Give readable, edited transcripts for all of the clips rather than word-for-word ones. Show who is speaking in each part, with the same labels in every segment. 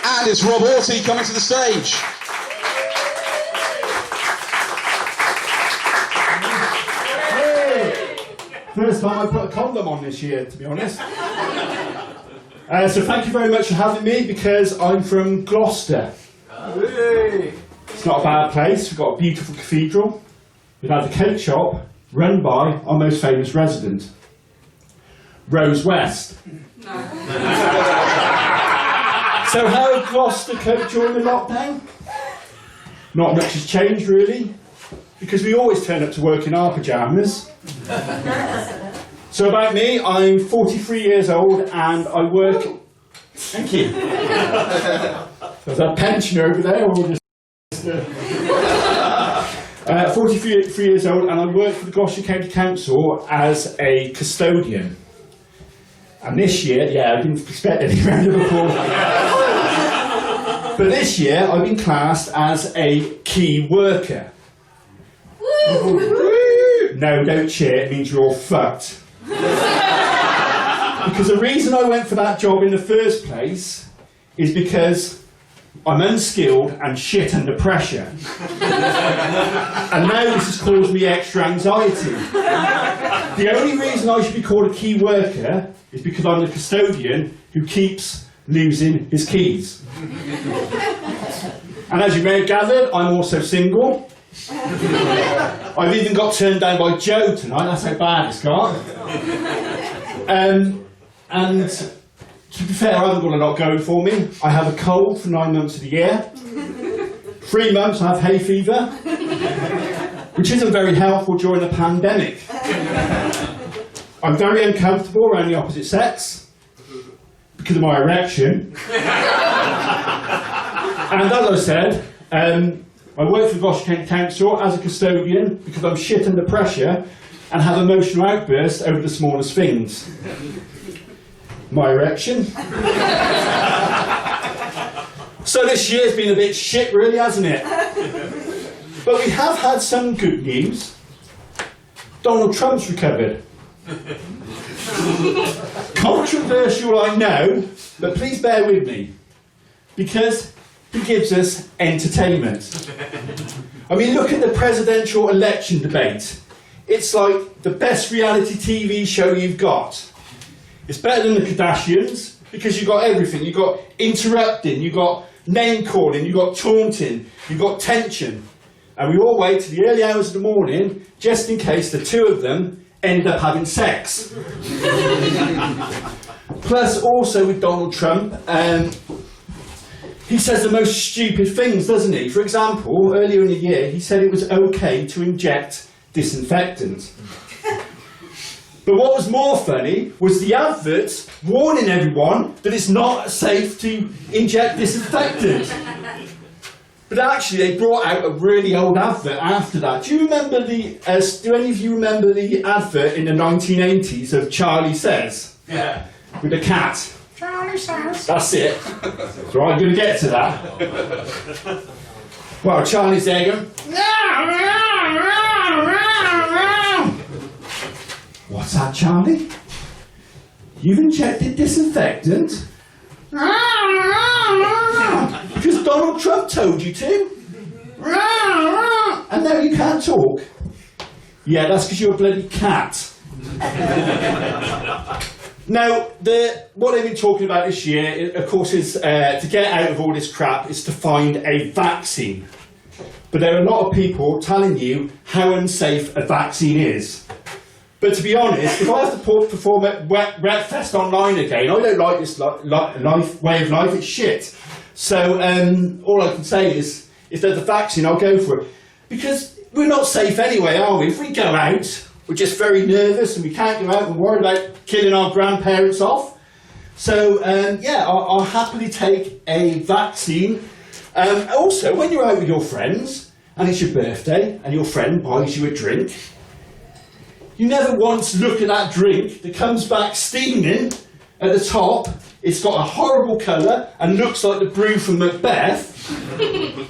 Speaker 1: And it's Rob Auty coming to the stage.
Speaker 2: First time I put a condom on this year, to be honest. So thank you very much for having me, because I'm from Gloucester. It's not a bad place. We've got a beautiful cathedral. We've had the cake shop run by our most famous resident, Rose West. No. So how did Gloucester cope during the lockdown? Not much has changed really, because we always turn up to work in our pyjamas. So about me, I'm 43 years old and I work... Thank you. There's that pensioner over there, or just... 43 years old, and I work for the Gloucester County Council as a custodian. And this year, yeah, I didn't expect any round of applause. But this year, I've been classed as a key worker. No, don't cheer, it means you're all fucked. Because the reason I went for that job in the first place is because I'm unskilled and shit under pressure. And now this has caused me extra anxiety. The only reason I should be called a key worker is because I'm the custodian who keeps losing his keys. And as you may have gathered, I'm also single. I've even got turned down by Joe tonight, that's how bad it's got. And to be fair, I haven't got a lot going for me. I have a cold for 9 months of the year. 3 months I have hay fever, which isn't very helpful during a pandemic. I'm very uncomfortable around the opposite sex because of my erection. And as I said, I work for the Gloucester County Council as a custodian because I'm shit under pressure and have emotional outbursts over the smallest things. My erection. So this year's been a bit shit really, hasn't it? But we have had some good news. Donald Trump's recovered. Controversial, I know, but please bear with me, because he gives us entertainment. I mean, look at the presidential election debate. It's like the best reality TV show you've got. It's better than the Kardashians, because you've got everything. You've got interrupting, you've got name calling, you've got taunting, you've got tension. And we all wait to the early hours of the morning, just in case the two of them end up having sex. Plus, also with Donald Trump, he says the most stupid things, doesn't he? For example, earlier in the year, he said it was okay to inject disinfectant. But what was more funny was the adverts warning everyone that it's not safe to inject disinfectant. But actually, they brought out a really old advert after that. Do you remember do any of you remember the advert in the 1980s of Charlie Says?
Speaker 3: Yeah.
Speaker 2: With a cat.
Speaker 3: Charlie Says.
Speaker 2: That's it. So I'm going to get to that. Well, Charlie's there going, what's that, Charlie? You've injected disinfectant? Because Donald Trump told you to. And now you can't talk. Yeah, that's because you're a bloody cat. Now, what they've been talking about this year, of course, is to get out of all this crap, is to find a vaccine. But there are a lot of people telling you how unsafe a vaccine is. But to be honest, if I have to perform at Wetfest online again, I don't like this way of life, it's shit. So all I can say is, if there's a vaccine, I'll go for it. Because we're not safe anyway, are we? If we go out, we're just very nervous and we can't go out and worry about killing our grandparents off. So yeah, I'll happily take a vaccine. Also, when you're out with your friends, and it's your birthday, and your friend buys you a drink, you never once look at that drink that comes back steaming at the top. It's got a horrible colour and looks like the brew from Macbeth.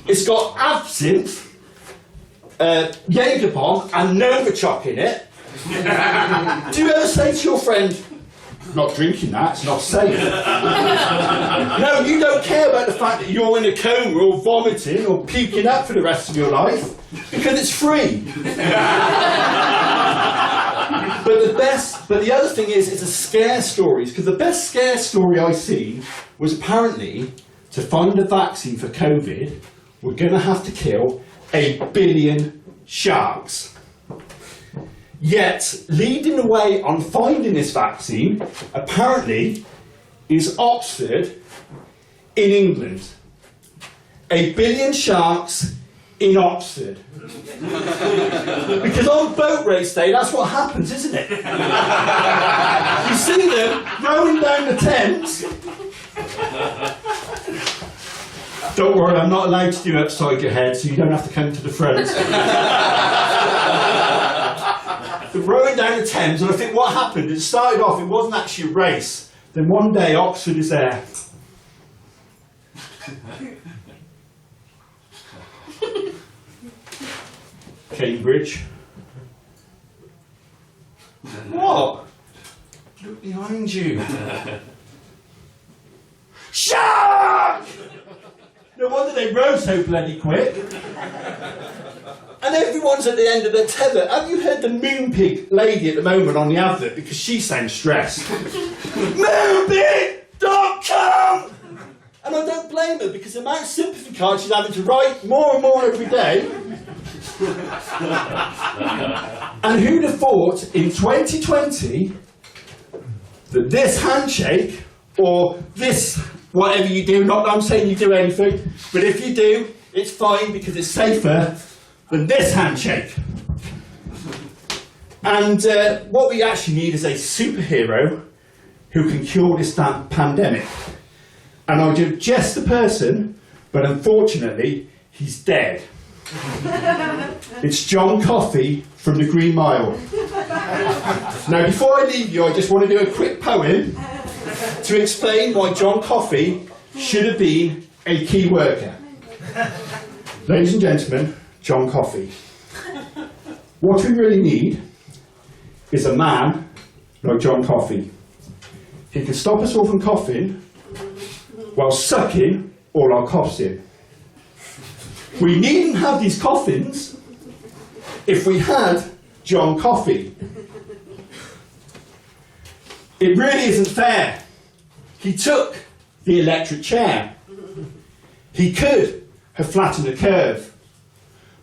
Speaker 2: It's got absinthe, Jaeger bomb and Novichok in it. Do you ever say to your friend, not drinking that, it's not safe. No, you don't care about the fact that you're in a coma or vomiting or puking up for the rest of your life, because it's free. But the other thing is, it's a scare stories, because the best scare story I see was apparently to find a vaccine for COVID, we're going to have to kill 1 billion sharks. Yet, leading the way on finding this vaccine, apparently, is Oxford in England. 1 billion sharks in Oxford. Because on boat race day, that's what happens, isn't it? You see them rowing down the Thames. Don't worry, I'm not allowed to do upside your head, so you don't have to come to the front. They're rowing down the Thames, and I think what happened, it started off, it wasn't actually a race. Then one day, Oxford is there. Cambridge. What? Look behind you. Shark! No wonder they row so bloody quick. And everyone's at the end of their tether. Have you heard the Moonpig lady at the moment on the advert? Because she sounds stressed. Moonpig.com! And I don't blame her, because the amount of sympathy cards she's having to write more and more every day. And who'd have thought in 2020 that this handshake, or this, whatever you do, not that I'm saying you do anything, but if you do, it's fine because it's safer than this handshake. And what we actually need is a superhero who can cure this damn pandemic. And I'll do just the person, but unfortunately, he's dead. It's John Coffey from the Green Mile. Now, before I leave you, I just want to do a quick poem to explain why John Coffey should have been a key worker. Ladies and gentlemen, John Coffey. What we really need is a man like John Coffey. He can stop us all from coughing while sucking all our coughs in. We needn't have these coffins if we had John Coffey. It really isn't fair. He took the electric chair. He could have flattened the curve,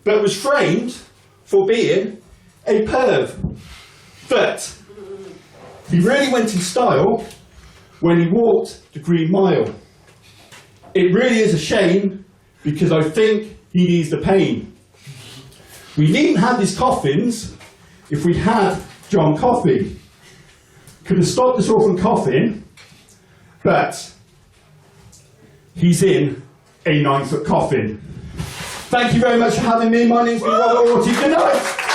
Speaker 2: but was framed for being a perv. But he really went in style when he walked the Green Mile. It really is a shame, because I think he'd ease the pain. We needn't have these coffins if we had John Coffey. Could have stopped us all from coughing, but he's in a 9-foot coffin. Thank you very much for having me. My name's been Robert Auty. Good night.